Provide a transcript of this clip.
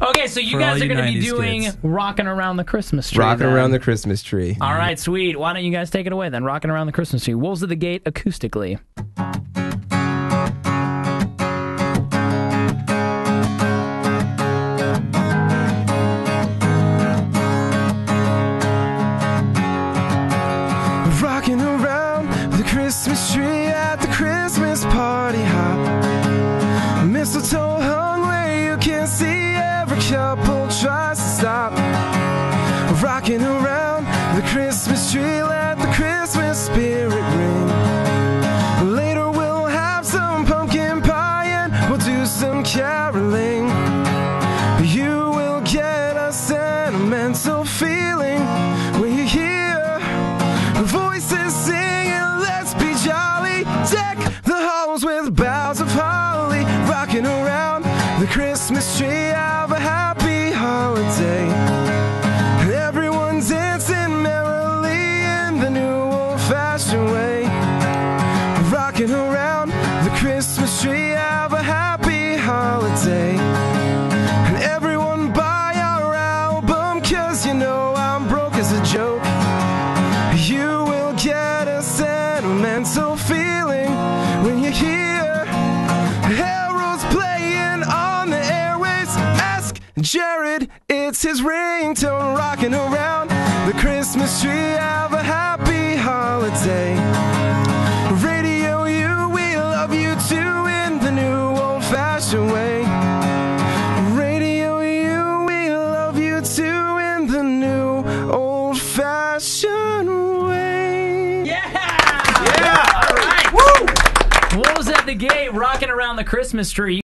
Okay, so you guys are going to be doing Rockin' Around the Christmas Tree. Rockin' Around the Christmas Tree. All right, sweet. Why don't you guys take it away then? Rockin' Around the Christmas Tree. Wolves of the Gate acoustically. Rocking around the Christmas tree at the Christmas party hop. Mistletoe hung where you can see, every couple tries to stop. Rocking around the Christmas tree, let the Christmas spirit ring. Later we'll have some pumpkin pie and we'll do some caroling. You will get a sentimental feeling when you hear voices singing, let's be jolly. Deck the halls with boughs of holly. Rocking around the Christmas tree, have a happy holiday. Everyone's dancing merrily in the new old-fashioned way. Rocking around the Christmas tree, have a happy holiday. And everyone buy our album, 'cause you know I'm broke as a joke. You will get a sentimental feeling when you hear Harold's playing on the airwaves. Ask Jared, it's his ringtone. Rocking around the Christmas tree, have a happy holiday. RadioU, we love you too in the new old-fashioned way. RadioU, we love you too in the new old-fashioned way. Yeah! All right. Woo! Wolves at the Gate, Rocking Around the Christmas Tree.